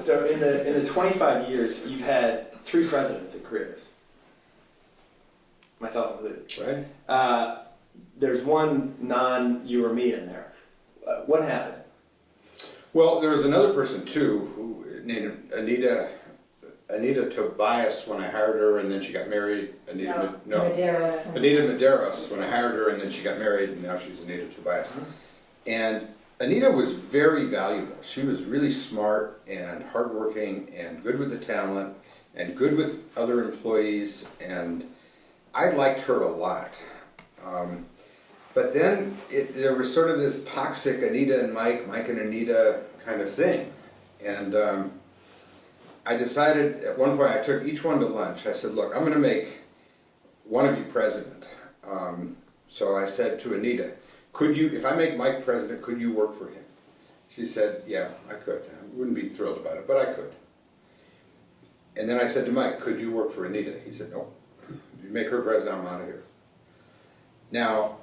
So in the 25 years, you've had 3 presidents at Careers, myself included. Right? There's one non-you or me in there. What happened? Well, there was another person too who named Anita Tobias when I hired her, and then she got married. Anita Medeiros when I hired her, and then she got married, and now she's Anita Tobias. And Anita was very valuable. She was really smart and hardworking and good with the talent and good with other employees, and I liked her a lot. But then there was sort of this toxic Anita and Mike and Anita kind of thing. And I decided at one point, I took each one to lunch. I said, look, I'm going to make one of you president. So I said to Anita, could you, if I make Mike president, could you work for him? She said, yeah, I could. I wouldn't be thrilled about it, but I could. And then I said to Mike, could you work for Anita? He said, no. If you make her president, I'm out of here. Now,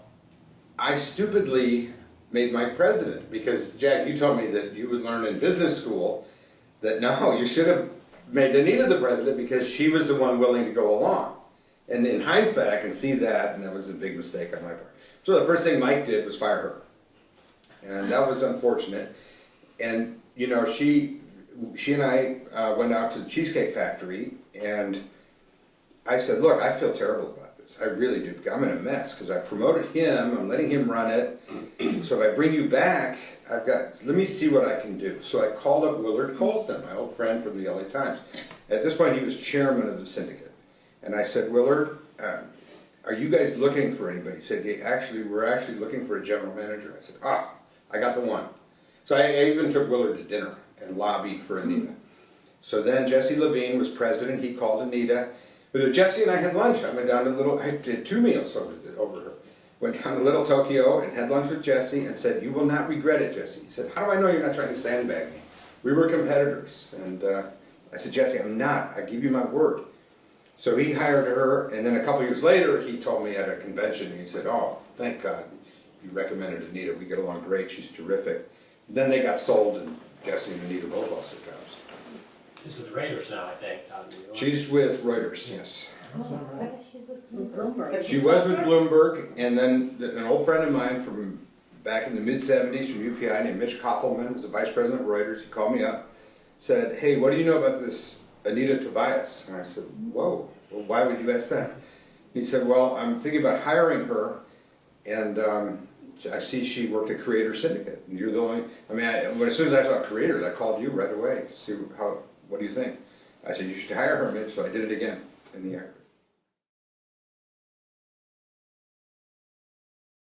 I stupidly made Mike president because, Jack, you told me that you would learn in business school that no, you should have made Anita the president because she was the one willing to go along. And in hindsight, I can see that, and that was a big mistake on my part. So the first thing Mike did was fire her. And that was unfortunate. And, you know, she and I went out to the Cheesecake Factory, and I said, look, I feel terrible about this. I really do. I'm in a mess because I promoted him. I'm letting him run it. So if I bring you back, let me see what I can do. So I called up Willard Colston, my old friend from the LA Times. At this point, he was chairman of the syndicate. And I said, Willard, are you guys looking for anybody? He said, yeah, we're actually looking for a general manager. I said, I got the one. So I even took Willard to dinner and lobbied for Anita. So then Jesse Levine was president. He called Anita. But Jesse and I had lunch. I went down to I did 2 meals over her. Went down to Little Tokyo and had lunch with Jesse and said, you will not regret it, Jesse. He said, how do I know you're not trying to sandbag me? We were competitors. And I said, Jesse, I'm not. I give you my word. So he hired her, and then a couple years later, he told me at a convention, he said, oh, thank God you recommended Anita. We get along great. She's terrific. And then they got sold, and Jesse and Anita both lost their jobs. She's with Raiders now, I think. She's with Reuters, yes. Bloomberg. She was with Bloomberg, and then an old friend of mine from back in the mid-'70s from UPI named Mitch Koppelman was the vice president of Reuters. He called me up, said, hey, what do you know about this Anita Tobias? And I said, whoa, well, why would you ask that? He said, well, I'm thinking about hiring her, and I see she worked at Creator Syndicate. And you're the only, as soon as I saw Creators, I called you right away to see what do you think? I said, you should hire her, Mitch, so I did it again in the air.